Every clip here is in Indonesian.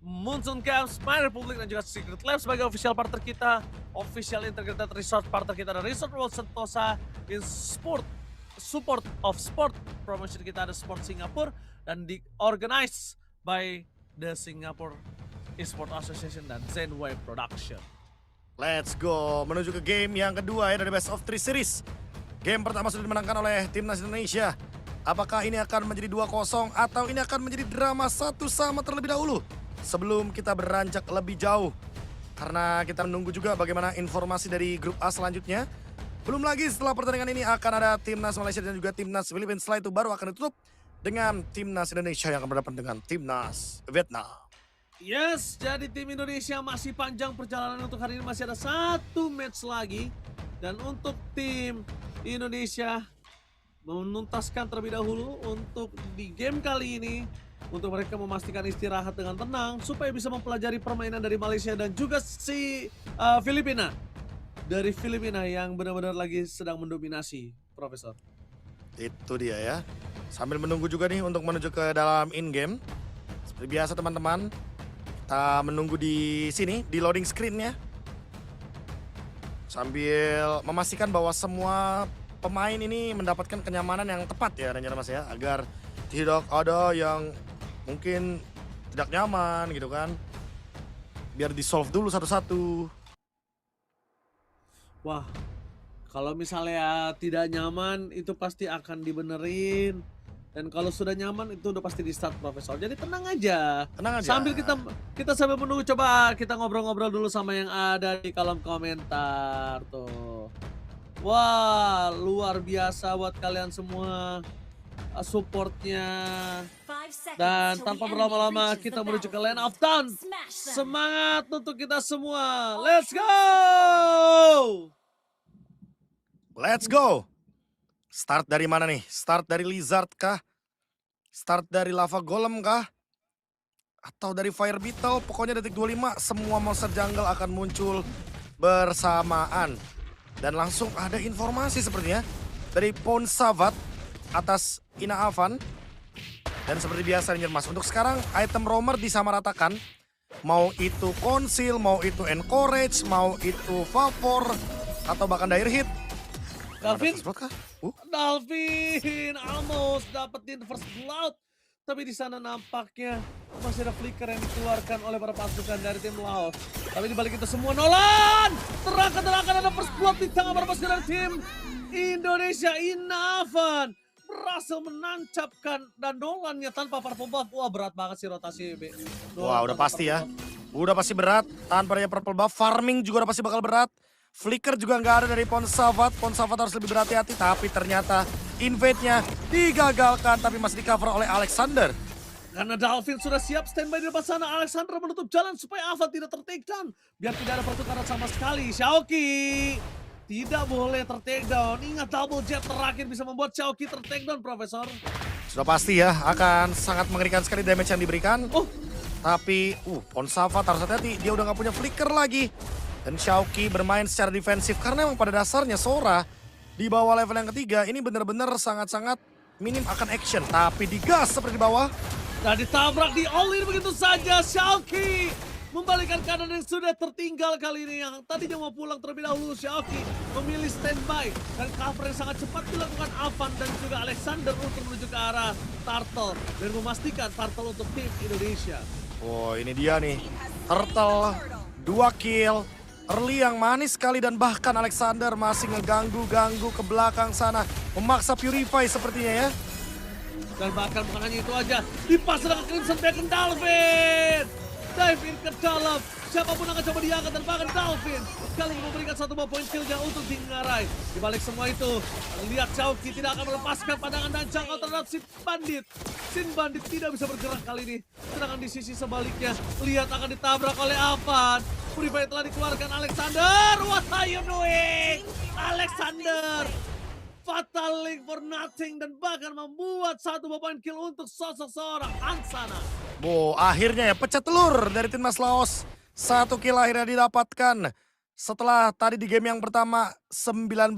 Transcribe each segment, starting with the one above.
Monsoon Camps, My Republic, dan juga Secret Lab sebagai official partner kita, official integrated resort partner kita, dan Resort World Sentosa in support of sport promotion kita ada Sport Singapore dan diorganize by the Singapore Esport Association dan Zenway Production. Let's go, menuju ke game yang kedua ya dari Best of 3 Series. Game pertama sudah dimenangkan oleh Timnas Indonesia. Apakah ini akan menjadi 2-0 atau ini akan menjadi drama 1-1 terlebih dahulu? Sebelum kita beranjak lebih jauh. Karena kita menunggu juga bagaimana informasi dari grup A selanjutnya. Belum lagi setelah pertandingan ini akan ada Timnas Malaysia dan juga Timnas Filipina. Setelah itu baru akan ditutup dengan Timnas Indonesia yang akan berhadapan dengan Timnas Vietnam. Yes, jadi tim Indonesia masih panjang perjalanan untuk hari ini, masih ada 1 match lagi. Dan untuk tim Indonesia menuntaskan terlebih dahulu untuk di game kali ini, untuk mereka memastikan istirahat dengan tenang supaya bisa mempelajari permainan dari Malaysia dan juga Filipina. Dari Filipina yang benar-benar lagi sedang mendominasi, Profesor. Itu dia ya. Sambil menunggu juga nih untuk menuju ke dalam in-game. Seperti biasa teman-teman, kita menunggu di sini, di loading screen-nya. Sambil memastikan bahwa semua pemain ini mendapatkan kenyamanan yang tepat ya Ranger Mas ya. Agar tidak ada yang mungkin tidak nyaman gitu kan. Biar di-solve dulu satu-satu. Wah, kalau misalnya tidak nyaman itu pasti akan dibenerin. Dan kalau sudah nyaman itu udah pasti di start, Profesor. Jadi tenang aja. Tenang aja. Sambil kita sambil menunggu, coba kita ngobrol-ngobrol dulu sama yang ada di kolom komentar tuh. Wah, luar biasa buat kalian semua supportnya. Dan tanpa berlama-lama kita menuju ke Land of Dawn. Semangat untuk kita semua. Let's go! Let's go. Start dari mana nih? Start dari Lizard kah? Start dari Lava Golem kah? Atau dari Fire Beetle? Pokoknya detik 25 semua monster jungle akan muncul bersamaan. Dan langsung ada informasi sepertinya dari Ponsavat atas Ina Avan. Dan seperti biasa Ranger Mas, untuk sekarang item roamer disamaratakan. Mau itu Conceal, mau itu Encourage, mau itu Vapor, atau bahkan Dire Hit. Dalvin, Kah? Dalvin almost dapetin first blood. Tapi di sana nampaknya masih ada flicker yang dikeluarkan oleh para pasukan dari tim Laos. Tapi di balik itu semua Nolan! Terangkan ada first blood di tangan para pasukan dari tim Indonesia. Ina Avan berhasil menancapkan dan Nolannya tanpa purple buff. Wah, berat banget sih rotasi B. Wah, udah pasti ya. Udah pasti berat. Tanpa adanya purple buff, farming juga udah pasti bakal berat. Flicker juga nggak ada dari Ponsavat. Ponsavat harus lebih berhati-hati, tapi ternyata invade-nya digagalkan, tapi masih di cover oleh Alexander. Karena Dalvin sudah siap standby di depan sana, Alexander menutup jalan supaya Avan tidak ter-takedown. Biar tidak ada pertukaran sama sekali. Xiaoqi tidak boleh ter-takedown. Ingat double jab terakhir bisa membuat Xiaoqi ter-takedown, Profesor. Sudah pasti ya, akan sangat mengerikan sekali damage yang diberikan. Oh, Tapi, Ponsavat harus hati-hati, dia udah nggak punya flicker lagi. Dan Xiaoqi bermain secara defensif karena memang pada dasarnya Sora di bawah level yang ketiga ini benar-benar sangat-sangat minim akan action. Tapi digas seperti di bawah. nah ditabrak di all-in begitu saja. Xiaoqi membalikan keadaan yang sudah tertinggal kali ini. Yang tadinya mau pulang terlebih dahulu, Xiaoqi memilih standby. Dan cover yang sangat cepat dilakukan Avan dan juga Alexander untuk menuju ke arah Turtle. Dan memastikan Turtle untuk tim Indonesia. Oh, ini dia nih. Turtle, 2 kill. Early yang manis sekali dan bahkan Alexander masih ngeganggu-ganggu ke belakang sana. Memaksa Purify sepertinya ya. Dan bahkan bukan hanya itu aja, dipasang ke Crimson Dragon Dalvin. Dive in ke dalam, siapapun akan coba diangkat dan bahkan Dalvin kali ini memberikan 1 buah poin killnya untuk tim Ngarai. Di balik semua itu, lihat Xiaoqi tidak akan melepaskan pandangan dan jangkau terhadap Sin Bandit. Sin Bandit tidak bisa bergerak kali ini. Sedangkan di sisi sebaliknya, lihat akan ditabrak oleh Avan. Purify telah dikeluarkan Alexander. What are you doing? Alexander. Fatal link for nothing dan bahkan membuat 1 buah poin kill untuk sosok seorang Ansana. Akhirnya ya pecah telur dari timnas Laos. 1 kill akhirnya didapatkan. Setelah tadi di game yang pertama 19-0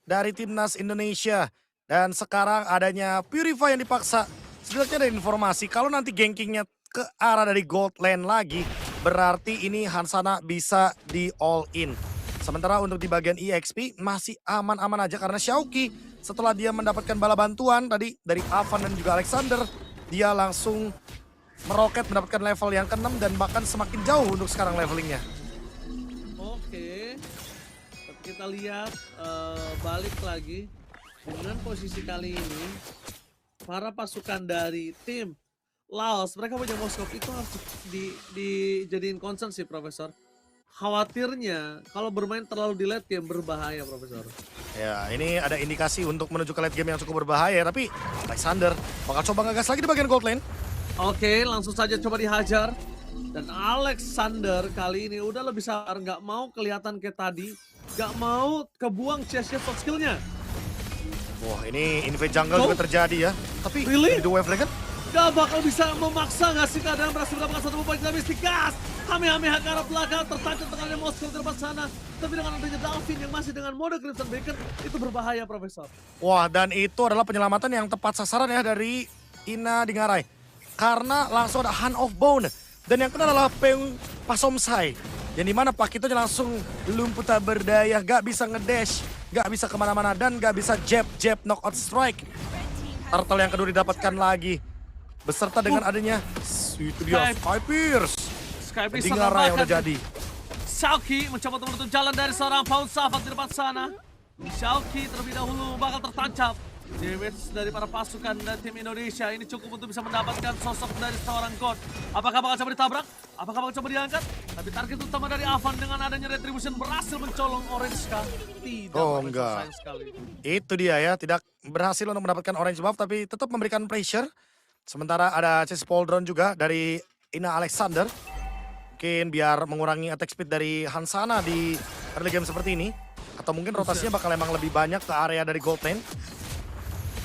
dari timnas Indonesia. Dan sekarang adanya Purify yang dipaksa. Setidaknya ada informasi kalau nanti gankingnya ke arah dari gold lane lagi, berarti ini Hansana bisa di all in. Sementara untuk di bagian EXP masih aman-aman aja karena Xiaoqi setelah dia mendapatkan bala bantuan tadi dari Avan dan juga Alexander, dia langsung meroket mendapatkan level yang ke-6 dan bahkan semakin jauh untuk sekarang levelingnya. Oke. Tapi kita lihat balik lagi dengan posisi kali ini para pasukan dari tim Laos, mereka punya Moskov itu harus dijadiin concern sih, Profesor. Khawatirnya kalau bermain terlalu di late game berbahaya, Profesor. Ya, ini ada indikasi untuk menuju ke late game yang cukup berbahaya, tapi Alexander bakal coba ngegas lagi di bagian gold lane. Oke, langsung saja coba dihajar. Dan Alexander kali ini udah lebih sabar, nggak mau kelihatan kayak tadi. Nggak mau kebuang chest shot skillnya. Wah, ini invade jungle juga terjadi ya. Tapi Really? di wave lane kan? Gak bakal bisa memaksa ngasih keadaan berhasil mendapatkan satu poin dari Mystikas. Kamehameha ke arah belakang, tertancap tangannya Moskov di depan sana. Tapi dengan adanya Dalvin yang masih dengan mode Crimson Beacon, itu berbahaya, Profesor. Wah, dan itu adalah penyelamatan yang tepat sasaran ya dari Ina Dingarai. Karena langsung ada Hand of Bone. Dan yang kena adalah Peung Pasomsai. Yang dimana Pakitonya langsung lumpuh tak berdaya, gak bisa ngedash, gak bisa kemana-mana, dan gak bisa jab knockout strike. Turtle yang kedua didapatkan lagi. Beserta dengan adanya itu dia Skypierce. Skypierce Dingarai yang udah jadi. Xiaoqi mencoba untuk menutup jalan dari seorang Paul Safat di depan sana. Xiaoqi terlebih dahulu bakal tertancap. Damage dari para pasukan dan tim Indonesia ini cukup untuk bisa mendapatkan sosok dari seorang God. Apakah bakal coba ditabrak? Apakah bakal coba diangkat? Tapi target utama dari Avan dengan adanya Retribution berhasil mencolong Orange kah? Tidak. Oh enggak. Itu dia ya, tidak berhasil untuk mendapatkan orange buff tapi tetap memberikan pressure. Sementara ada chase Paul Drone juga dari Ina Alexander. Mungkin biar mengurangi attack speed dari Hansana di early game seperti ini. Atau mungkin rotasinya bakal emang lebih banyak ke area dari gold lane.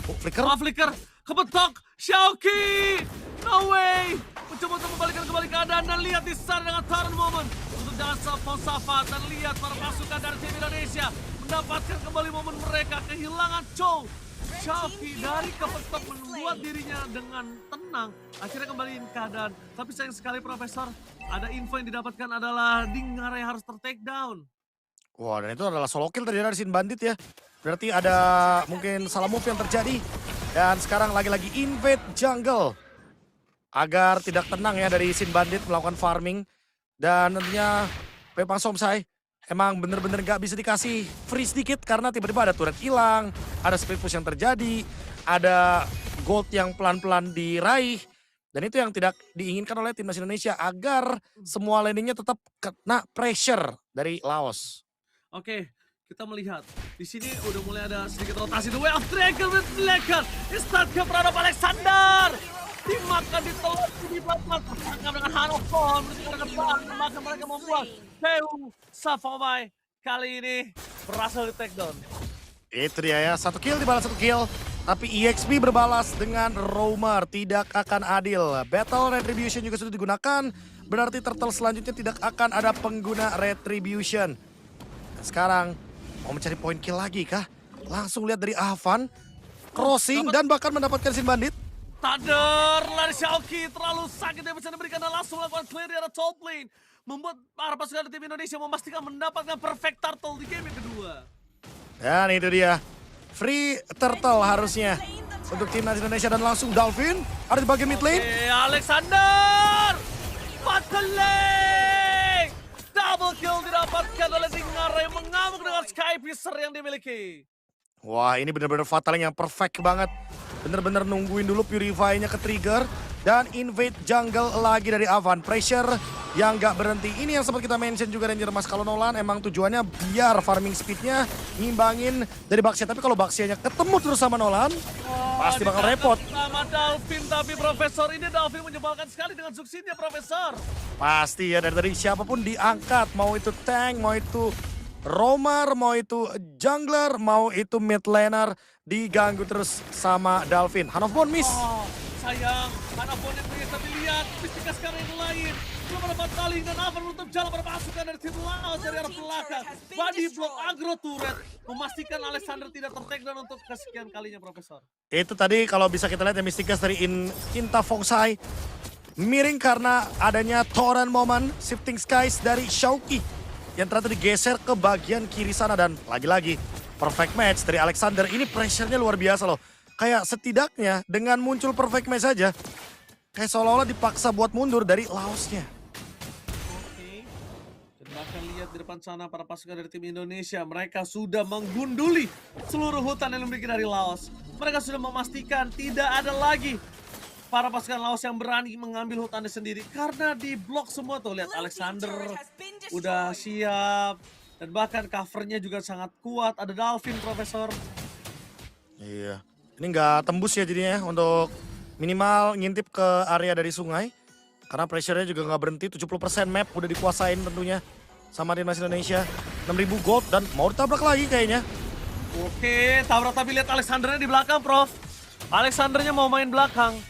Oh, flicker. Flicker, kebetok, Xiaoqi, no way. Mencoba untuk membalikkan kembali keadaan dan lihat di sana dengan turn moment. Untuk jalan Safat dan lihat para pasukan dari tim Indonesia mendapatkan kembali momen mereka kehilangan Chow. Xiaoqi dari kebetok membuat dirinya dengan tenang. Akhirnya kembaliin keadaan. Tapi sayang sekali, Profesor, ada info yang didapatkan adalah Dingarai harus ter-take down. Wah, dan itu adalah solo kill tadi dari Sin Bandit ya. Berarti ada mungkin salah move yang terjadi. Dan sekarang lagi-lagi invade jungle. Agar tidak tenang ya dari Sin Bandit melakukan farming. Dan tentunya Pepang Somsai emang bener-bener gak bisa dikasih free sedikit. Karena tiba-tiba ada turret hilang, ada speed push yang terjadi, ada gold yang pelan-pelan diraih. Dan itu yang tidak diinginkan oleh timnas Indonesia agar semua landingnya tetap kena pressure dari Laos. Oke, kita melihat di sini udah mulai ada sedikit rotasi. The Way of Dragon with Lekan. Start ke Pranov Alexander. Dimakan, ditelan, dibakar. Tertangkap dengan Hand of Bone. Maka mereka membuat Peu Safomai kali ini berhasil di take down. Itu dia ya, 1 kill dibalas 1 kill. Tapi EXP berbalas dengan Roamer, tidak akan adil. Battle Retribution juga sudah digunakan. Berarti turtle selanjutnya tidak akan ada pengguna Retribution. Sekarang mau mencari poin kill lagi kah? Langsung lihat dari Avan, crossing dan bahkan mendapatkan Sin Bandit. Thunder lari Xiaoqi terlalu sakit dia bisa diberikan dan langsung melakukan clear di arah top lane. Membuat para pasukan tim Indonesia memastikan mendapatkan perfect turtle di game yang kedua. Dan itu dia, free turtle harusnya untuk timnas Indonesia dan langsung Dalvin ada di bagian mid lane. Alexander! Pateleng! Double kill didapatkan oleh Dingarai yang mengamuk dengan Skypiercer yang dimiliki. Wah, ini benar-benar Fataling yang perfect banget. Bener-bener nungguin dulu Purify-nya ke trigger. Dan invade jungle lagi dari Avan. Pressure yang gak berhenti. Ini yang sempat kita mention juga Ranger Mas. Kalau Nolan emang tujuannya biar farming speednya ngimbangin dari Baxia. Tapi kalau Baxianya ketemu terus sama Nolan, pasti bakal repot. Sama Dalvin, tapi Profesor ini Dalvin menyebalkan sekali dengan suksinnya, Profesor. Pasti ya, dari siapapun diangkat. Mau itu tank, mau itu Roamer, mau itu jungler, mau itu mid laner, diganggu terus sama Dalvin. Hand of Bone miss. Oh, sayang, Hand of Bone yang bisa dilihat. Mystika sekarang yang lain. Belum dapat kali dan Avan menutup jalan berpasukan dari tim Laos dari arah belakang. Body block agro turret memastikan Alexander tidak ter-take down untuk kesekian kalinya, Profesor. Itu tadi kalau bisa kita lihat ya Mystikas dari Inta Fongsai. miring karena adanya Torrent Moment, Shifting Skies dari Shauki yang ternyata digeser ke bagian kiri sana dan lagi-lagi perfect match dari Alexander. Ini pressure-nya luar biasa loh. Kayak setidaknya dengan muncul perfect match saja, kayak seolah-olah dipaksa buat mundur dari Laosnya. Oke. Dan bahkan lihat di depan sana para pasukan dari tim Indonesia, mereka sudah menggunduli seluruh hutan yang dimiliki dari Laos. Mereka sudah memastikan tidak ada lagi para pasukan Laos yang berani mengambil hutannya sendiri karena diblok semua tuh. Lihat Alexander udah siap dan bahkan covernya juga sangat kuat. Ada Dalvin, Profesor. Iya, ini nggak tembus ya jadinya untuk minimal ngintip ke area dari sungai. Karena pressure-nya juga nggak berhenti, 70% map udah dikuasain tentunya sama timnas Indonesia. 6.000 gold dan mau ditabrak lagi kayaknya. Oke, tabrak tapi lihat Alexandernya di belakang, Prof. Alexandernya mau main belakang.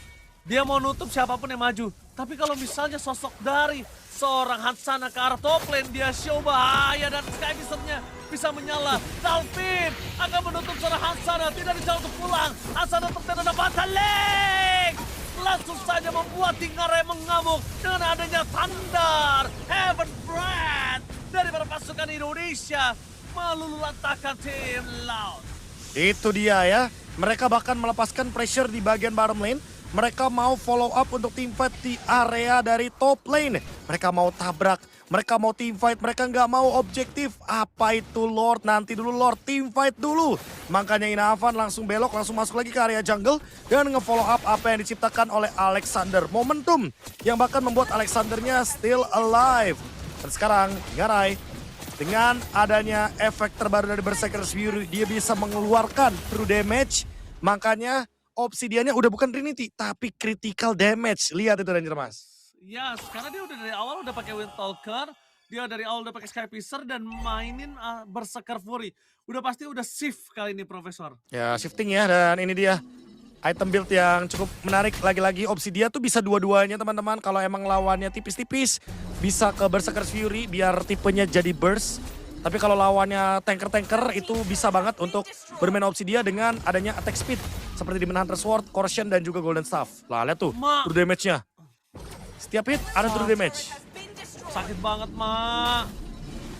Dia mau nutup siapapun yang maju. Tapi kalau misalnya sosok dari seorang Hansana ke arah top lane, dia show bahaya dan Sky Wizard-nya bisa menyala. Dalvin akan menutup seorang Hansana, tidak dijauh untuk pulang. Hansana terkena bataling. Langsung saja membuat Tingare mengamuk dengan adanya Thunder Heaven Breath dari para pasukan Indonesia meluluhlantahkan tim Laos. Itu dia ya, mereka bahkan melepaskan pressure di bagian bottom lane. Mereka mau follow up untuk teamfight di area dari top lane. Mereka mau tabrak, mereka mau teamfight, mereka nggak mau objektif. Apa itu Lord? Nanti dulu Lord, teamfight dulu. Makanya Inavan langsung belok, langsung masuk lagi ke area jungle. Dan nge-follow up apa yang diciptakan oleh Alexander. Momentum yang bahkan membuat Alexandernya still alive. Dan sekarang Ngarai dengan adanya efek terbaru dari Berserker's Fury, dia bisa mengeluarkan true damage. Makanya Obsidiannya udah bukan Trinity, tapi critical damage. Lihat itu Ranger Mas. Ya, karena dia udah dari awal udah pakai Windtalker, dia dari awal udah pakai Sky Piercer dan mainin Berserker Fury. Udah pasti udah shift kali ini, Profesor. Ya shifting ya, dan ini dia item build yang cukup menarik. Lagi-lagi Obsidian tuh bisa dua-duanya teman-teman. Kalau emang lawannya tipis-tipis, bisa ke Berserker's Fury biar tipenya jadi burst. Tapi kalau lawannya tanker-tanker itu bisa banget untuk bermain Obsidian dengan adanya attack speed. Seperti di Hunter Sword, Corrosion, dan juga Golden Staff. Lah lihat tuh, true damage-nya. Setiap hit ada true damage. Sakit banget, Mak.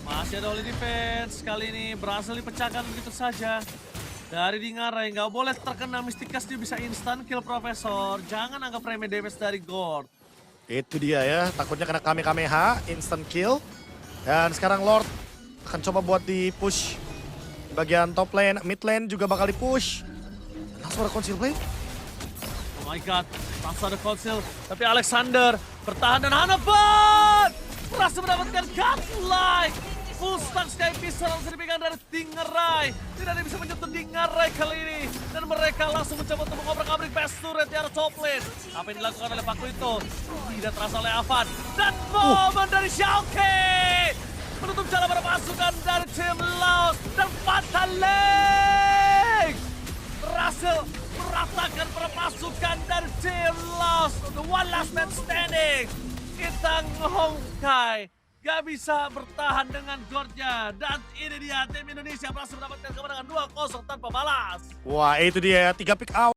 Masih ada Holy Defense. Kali ini berhasil dipecahkan begitu saja. Dari Dingarai, nggak boleh terkena Mystikas, dia bisa instant kill, Profesor. Jangan anggap remeh damage dari Gord. Itu dia ya, takutnya kena Kamehameha, instant kill. Dan sekarang Lord akan coba buat di-push. Bagian top lane, mid lane juga bakal di-push. Langsung ada conceal play. Oh my god, langsung ada conceal. Tapi Alexander bertahan dan Hanapan berhasil mendapatkan godlike. Full stack Sky Piercer langsung dipegang dari Dingarai. Tidak ada yang bisa menyentuh Dingarai kali ini. Dan mereka langsung mencoba untuk mengobrak-abrik best turret di arah top lane. Apa yang dilakukan oleh Paku itu? Tidak terasa oleh Avan. Dan momen dari Xiaoke menutup jalan para pasukan dari tim Laos. Dan Bataling berhasil meratakan para pasukan dari tim Laos. The one last man standing. Kita Honkai gak bisa bertahan dengan Gordnya. Dan ini dia tim Indonesia berhasil mendapatkan kemenangan 2-0 tanpa balas. Wah itu dia, 3 pick out.